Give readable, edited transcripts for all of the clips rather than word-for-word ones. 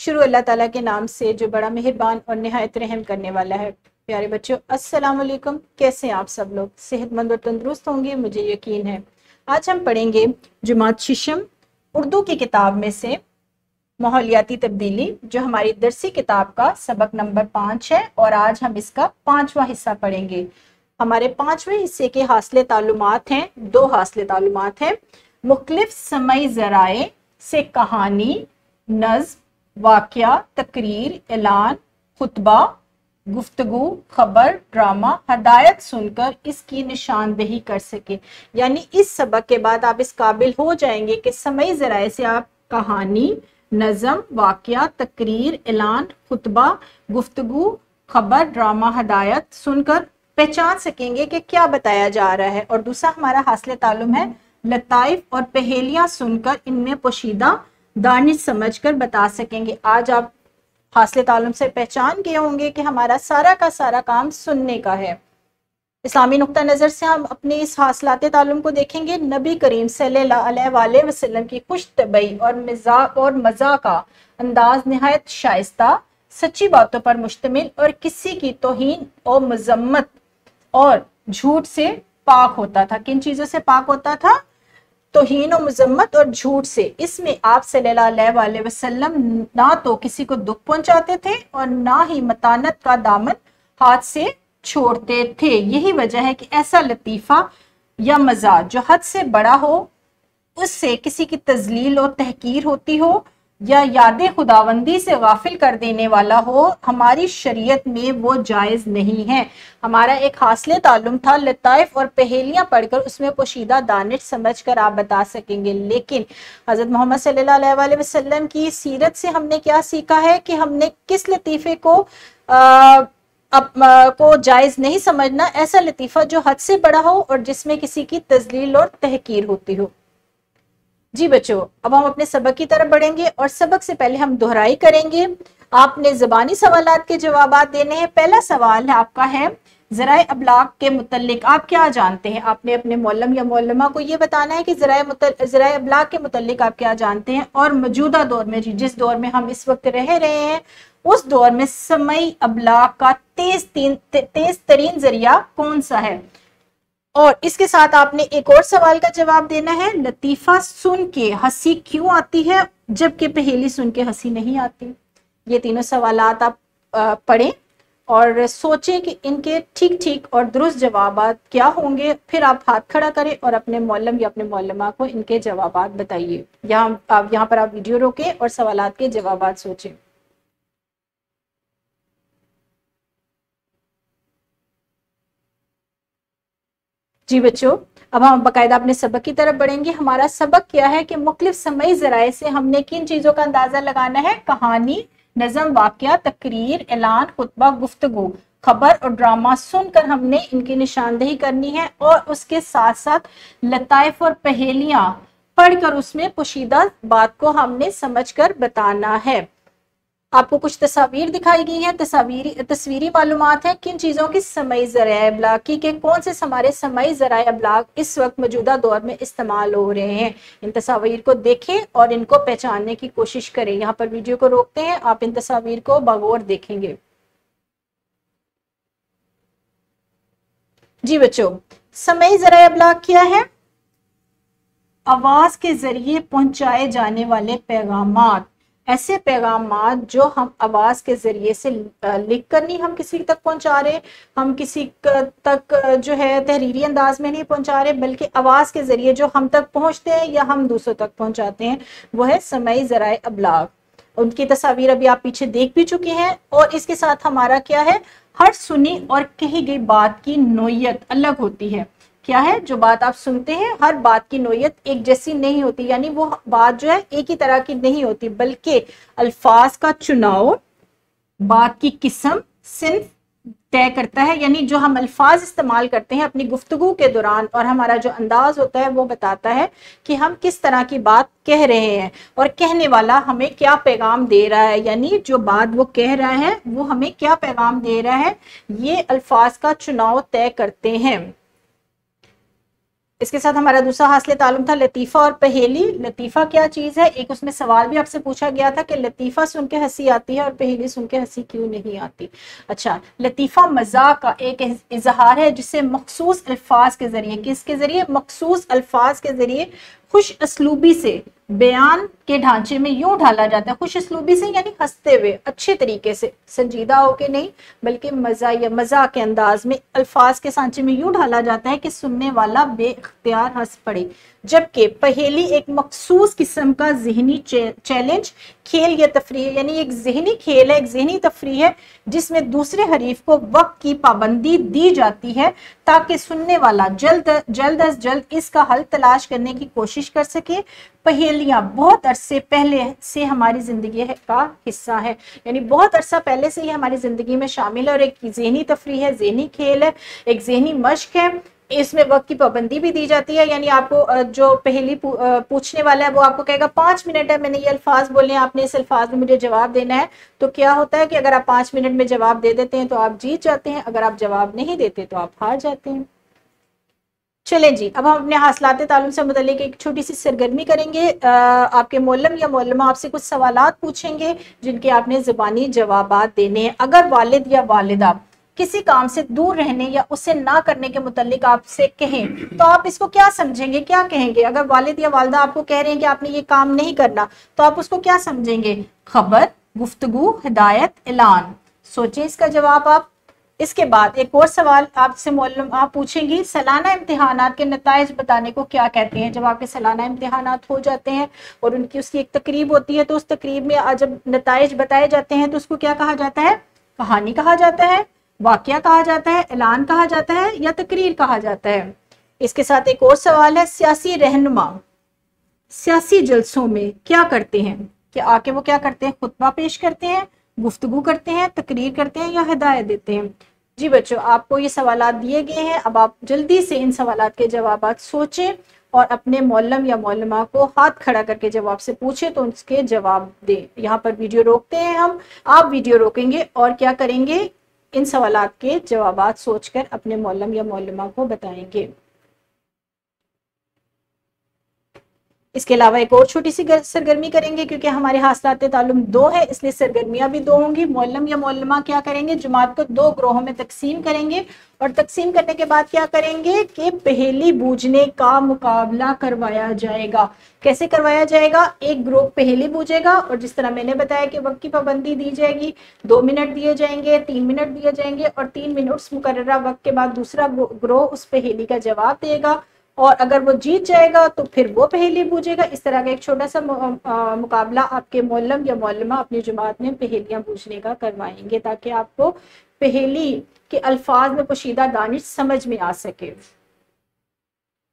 शुरू अल्लाह ताला के नाम से जो बड़ा मेहरबान और निहायत रहम करने वाला है। प्यारे बच्चों, अस्सलाम वालेकुम। कैसे हैं आप सब लोग? सेहतमंद और तंदुरुस्त होंगे, मुझे यकीन है। आज हम पढ़ेंगे जुमात शिशम उर्दू की किताब में से माहौलियाती तब्दीली, जो हमारी दरसी किताब का सबक नंबर 5 है, और आज हम इसका 5वां हिस्सा पढ़ेंगे। हमारे 5वें हिस्से के हासिले तालुमात हैं, 2 हासिले तालुमात हैं। मुख्तलिफ समई ज़राए से कहानी, नज़्म, वाक़या, तकरीर, ऐलान, खुतबा, गुफ्तगू, खबर, ड्रामा, हदायत सुनकर इसकी निशानदेही कर सके। यानी इस सबक के बाद आप इस काबिल हो जाएंगे कि समई ज़राए से आप कहानी, नज़म, वाक़या, तकरीर, ऐलान, खुतबा, गुफ्तगू, खबर, ड्रामा, हदायत सुनकर पहचान सकेंगे कि क्या बताया जा रहा है। और दूसरा हमारा हासिल तालुम है लताइफ और पहेलियां सुनकर इनमें पोशीदा दानिश समझकर बता सकेंगे। आज आप हासिल तालुम से पहचान गए होंगे कि हमारा सारा का सारा काम सुनने का है। इस्लामी नुक्ता नज़र से हम अपने इस हासिलात तालुम को देखेंगे। नबी करीम सल्लल्लाहु अलैहि वसल्लम की खुश तबई और मज़ा का अंदाज निहायत शाइस्ता, सच्ची बातों पर मुश्तमिल और किसी की तौहीन और मजम्मत और झूठ से पाक होता था। किन चीज़ों से पाक होता था? तौहीन और मजम्मत और झूठ से। इसमें आप सल्लल्लाहु अलैहि वसल्लम ना तो किसी को दुख पहुंचाते थे और ना ही मतानत का दामन हाथ से छोड़ते थे। यही वजह है कि ऐसा लतीफ़ा या मज़ाक जो हद से बड़ा हो, उससे किसी की तजलील और तहकीर होती हो, या याद खुदावंदी से गाफिल कर देने वाला हो, हमारी शरीयत में वो जायज़ नहीं है। हमारा एक हासिल तालुम था लताइफ और पहेलियां पढ़कर उसमें पोशीदा दानिश समझकर आप बता सकेंगे। लेकिन हज़रत मोहम्मद सल्लल्लाहु अलैहि वसल्लम की सीरत से हमने क्या सीखा है कि हमने किस लतीफ़े को जायज़ नहीं समझना। ऐसा लतीफ़ा जो हद से बड़ा हो और जिसमें किसी की तजलील और तहकीर होती हो। जी बच्चों, अब हम अपने सबक की तरफ बढ़ेंगे और सबक से पहले हम दोहराई करेंगे। आपने ज़बानी सवालात के जवाबात देने हैं। पहला सवाल है आपका है ज़राए अबलाग के मुतल्लिक आप क्या जानते हैं? आपने अपने मौलम या मौलमा को ये बताना है कि ज़राए अबलाग के मुतल्लिक आप क्या जानते हैं। और मौजूदा दौर में, जिस दौर में हम इस वक्त रह रहे हैं, उस दौर में समई अबलाग का तेज तरीन जरिया कौन सा है? और इसके साथ आपने एक और सवाल का जवाब देना है। लतीफा सुन के हंसी क्यों आती है जबकि पहेली सुन के हंसी नहीं आती? ये तीनों सवालात आप पढ़ें और सोचें कि इनके ठीक ठीक और दुरुस्त जवाबात क्या होंगे। फिर आप हाथ खड़ा करें और अपने मौलम या अपने मौलमा को इनके जवाबात बताइए। यहाँ पर आप वीडियो रोकें और सवालात के जवाबात सोचें। जी बच्चों, अब हम बाकायदा अपने सबक की तरफ बढ़ेंगे। हमारा सबक क्या है कि मुख्तलिफ समई ज़राए से हमने किन चीज़ों का अंदाज़ा लगाना है? कहानी, नज़म, वाक़या, तकरीर, ऐलान, खुतबा, गुफ्तगू, खबर और ड्रामा सुनकर हमने इनकी निशानदेही करनी है। और उसके साथ साथ लताइफ और पहेलियां पढ़कर उसमें पोशीदा बात को हमने समझकर बताना है। आपको कुछ तस्वीर दिखाई गई है, तस्वीरी मालूमात है किन चीज़ों की समई ज़राए अबलाग की, के कौन से हमारे समई ज़राए अबलाग इस वक्त मौजूदा दौर में इस्तेमाल हो रहे हैं। इन तस्वीर को देखें और इनको पहचानने की कोशिश करें। यहाँ पर वीडियो को रोकते हैं, आप इन तस्वीर को बगौर देखेंगे। जी बच्चों, समई ज़राए अबलाग क्या है? आवाज के जरिए पहुंचाए जाने वाले पैगामात। ऐसे पैगामात जो हम आवाज के जरिए से लिख कर नहीं हम किसी तक पहुंचा रहे, हम किसी तक जो है तहरीरी अंदाज में नहीं पहुंचा रहे, बल्कि आवाज के जरिए जो हम तक पहुंचते हैं या हम दूसरों तक पहुंचाते हैं, वो है समई ज़राए अबलाग। उनकी तस्वीर अभी आप पीछे देख भी चुके हैं। और इसके साथ हमारा क्या है? हर सुनी और कही गई बात की नोयत अलग होती है। क्या है? जो बात आप सुनते हैं, हर बात की नोयत एक जैसी नहीं होती, यानी वो बात जो है एक ही तरह की नहीं होती, बल्कि अल्फाज का चुनाव बात की किस्म सिंफ तय करता है। यानी जो हम अल्फाज इस्तेमाल करते हैं अपनी गुफ्तगू के दौरान और हमारा जो अंदाज होता है वो बताता है कि हम किस तरह की बात कह रहे हैं और कहने वाला हमें क्या पैगाम दे रहा है। यानी जो बात वो कह रहा है वो हमें क्या पैगाम दे रहा है, ये अल्फाज का चुनाव तय करते हैं। इसके साथ हमारा दूसरा हासिल तालुम था लतीफ़ा और पहेली। लतीफ़ा क्या चीज़ है, एक उसमें सवाल भी आपसे पूछा गया था कि लतीफ़ा सुन के हंसी आती है और पहेली सुन के हंसी क्यों नहीं आती। अच्छा, लतीफ़ा मज़ाक का एक इजहार है जिसे मखसूस अल्फाज के ज़रिए, किसके ज़रिए, मखसूस अल्फाज के ज़रिए खुश असलूबी से बयान के ढांचे में यूं ढाला जाता है। खुश असलूबी से यानी हंसते हुए, अच्छे तरीके से, संजीदा होके नहीं बल्कि मजा या मजाक के अंदाज में अल्फाज के सांचे में यूं ढाला जाता है कि सुनने वाला बेइख्तियार हंस पड़े। जबकि पहेली एक मखसूस किस्म का जहनी चैलेंज, खेल या तफरीह, यानी एक जहनी खेल है, एक जहनी तफरीह है जिसमें दूसरे हरीफ को वक्त की पाबंदी दी जाती है ताकि सुनने वाला जल्द अज जल्द इसका हल तलाश करने की कोशिश कर सके। पहेलियां बहुत अरसे पहले से हमारी जिंदगी का हिस्सा है, यानी बहुत अरसा पहले से ही हमारी जिंदगी में शामिल है और एक जहनी तफरीह है, जहनी खेल है, एक जहनी मश्क है। इसमें वक्त की पाबंदी भी दी जाती है, यानी आपको जो पहेली पूछने वाला है वो आपको कहेगा 5 मिनट है, मैंने ये अल्फाज बोलने हैं, आपने इस अल्फाज में मुझे जवाब देना है। तो क्या होता है कि अगर आप 5 मिनट में जवाब दे देते हैं तो आप जीत जाते हैं, अगर आप जवाब नहीं देते तो आप हार जाते हैं। चलें जी, अब हम अपने हासिलात ताल्लुम से मुतल्लिक एक छोटी सी सरगर्मी करेंगे। आपके मौलम या मौलमा आपसे कुछ सवालात पूछेंगे जिनके आपने ज़बानी जवाबात देने हैं। अगर वालिद या वालिदा किसी काम से दूर रहने या उसे ना करने के मुतल्लिक आपसे कहें तो आप इसको क्या समझेंगे, क्या कहेंगे? अगर वालिद या वालिदा आपको कह रहे हैं कि आपने ये काम नहीं करना तो आप उसको क्या समझेंगे? खबर, गुफ्तगू, हिदायत, ऐलान। सोचें इसका जवाब आप। इसके बाद एक और सवाल आपसे मौलम आप पूछेंगी, सालाना इम्तिहानात के नताइज बताने को क्या कहते हैं? जब आपके सालाना इम्तिहानात हो जाते हैं और उनकी उसकी एक तकरीब होती है तो उस तकरीब में जब नताइज बताए जाते हैं तो उसको क्या कहा जाता है? कहानी कहा जाता है, वाकया कहा जाता है, ऐलान कहा जाता है या तकरीर कहा जाता है? इसके साथ एक और सवाल है, सियासी रहनुमा सियासी जलसों में क्या करते हैं? कि आके वो क्या करते हैं? खुतबा पेश करते हैं, गुफ्तगू करते हैं, तकरीर करते हैं या हिदायत देते हैं? जी बच्चों, आपको ये सवालात दिए गए हैं, अब आप जल्दी से इन सवालात के जवाबात सोचें और अपने मौलम या मौलमा को हाथ खड़ा करके जब आपसे पूछे तो उसके जवाब दें। यहाँ पर वीडियो रोकते हैं हम, आप वीडियो रोकेंगे और क्या करेंगे? इन सवालात के जवाबात सोचकर अपने मौलम या मौलमा को बताएंगे। इसके अलावा एक और छोटी सी सरगर्मी करेंगे, क्योंकि हमारे हासिलात ताल्लुम 2 है इसलिए सरगर्मियां भी 2 होंगी। मौलम या मौलमा क्या करेंगे? जमात को 2 ग्रोहों में तकसीम करेंगे और तकसीम करने के बाद क्या करेंगे कि पहेली बूझने का मुकाबला करवाया जाएगा। कैसे करवाया जाएगा? एक ग्रुप पहेली बूझेगा और जिस तरह मैंने बताया कि वक्त की पाबंदी दी जाएगी, 2 मिनट दिए जाएंगे, 3 मिनट दिए जाएंगे और 3 मिनट मुकर्ररा वक्त के बाद दूसरा ग्रोह उस पहेली का जवाब देगा और अगर वो जीत जाएगा तो फिर वो पहेली बूझेगा। इस तरह का एक छोटा सा मुकाबला आपके मौलम या मौलमा अपनी जमात में पहेलियां बूझने का करवाएंगे ताकि आपको पहेली के अल्फाज में पोशीदा दानिश समझ में आ सके।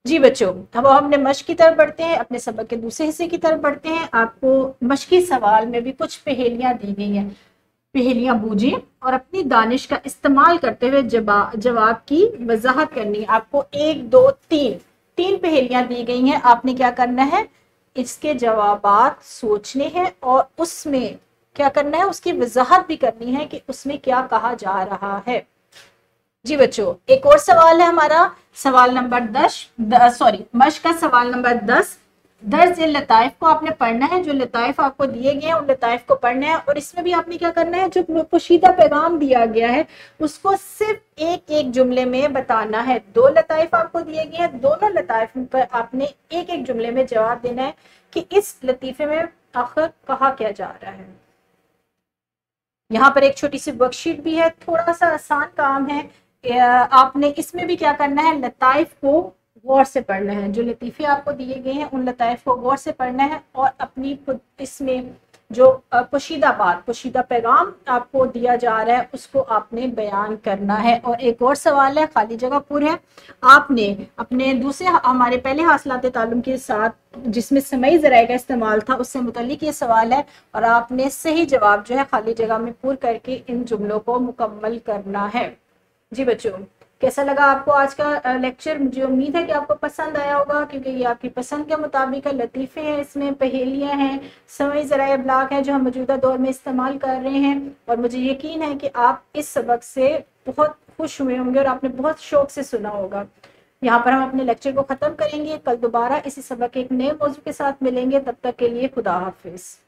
जी बच्चों, अब हमने मश्क की तरफ बढ़ते हैं, अपने सबक के दूसरे हिस्से की तरफ बढ़ते हैं। आपको मश्की सवाल में भी कुछ पहेलियां दी गई हैं, पहेलियां बूझें और अपनी दानिश का इस्तेमाल करते हुए जवाब की वजाहत करनी है। आपको 1 2 3 पहेलियां दी गई हैं, आपने क्या करना है? इसके जवाबात सोचने हैं और उसमें क्या करना है? उसकी वजाहत भी करनी है कि उसमें क्या कहा जा रहा है। जी बच्चों, एक और सवाल है हमारा, सवाल नंबर 10 मश्क का सवाल नंबर 10। दर्ज लताइफ को आपने पढ़ना है, जो लताइफ आपको दिए गए हैं उन लताइफ को पढ़ना है और इसमें भी आपने क्या करना है? जो पोशीदा पैगाम दिया गया है उसको सिर्फ एक एक जुमले में बताना है। 2 लताइफ आपको दिए गए हैं, दोनों लताइफ पर आपने एक एक जुमले में जवाब देना है कि इस लतीफे में आखिर कहा क्या जा रहा है। यहाँ पर एक छोटी सी वर्कशीट भी है, थोड़ा सा आसान काम है। आपने इसमें भी क्या करना है? लताइफ को गौर से पढ़ना है, जो लतीफ़े आपको दिए गए हैं उन लताइफ को गौर से पढ़ना है और अपनी इसमें जो पोशीदा पैगाम आपको दिया जा रहा है उसको आपने बयान करना है। और एक और सवाल है, खाली जगह पूरी है, आपने अपने दूसरे हमारे पहले हासिलात ताल्लुम के साथ जिसमें समय ज़राए का इस्तेमाल था उससे मुतल्लिक ये सवाल है और आपने सही जवाब जो है खाली जगह में पूर करके इन जुमलों को मुकम्मल करना है। जी बच्चों, कैसा लगा आपको आज का लेक्चर? मुझे उम्मीद है कि आपको पसंद आया होगा, क्योंकि ये आपकी पसंद के मुताबिक लतीफ़े हैं, इसमें पहेलियां हैं, समय ज़राए इब्लाग हैं जो हम मौजूदा दौर में इस्तेमाल कर रहे हैं और मुझे यकीन है कि आप इस सबक से बहुत खुश हुए होंगे और आपने बहुत शौक से सुना होगा। یہاں پر ہم اپنے لیکچر کو ختم کریں گے. کل دوبارہ اسی سبق کے ایک نئے موضوع کے ساتھ ملیں گے. تب تک کے لیے خدا حافظ.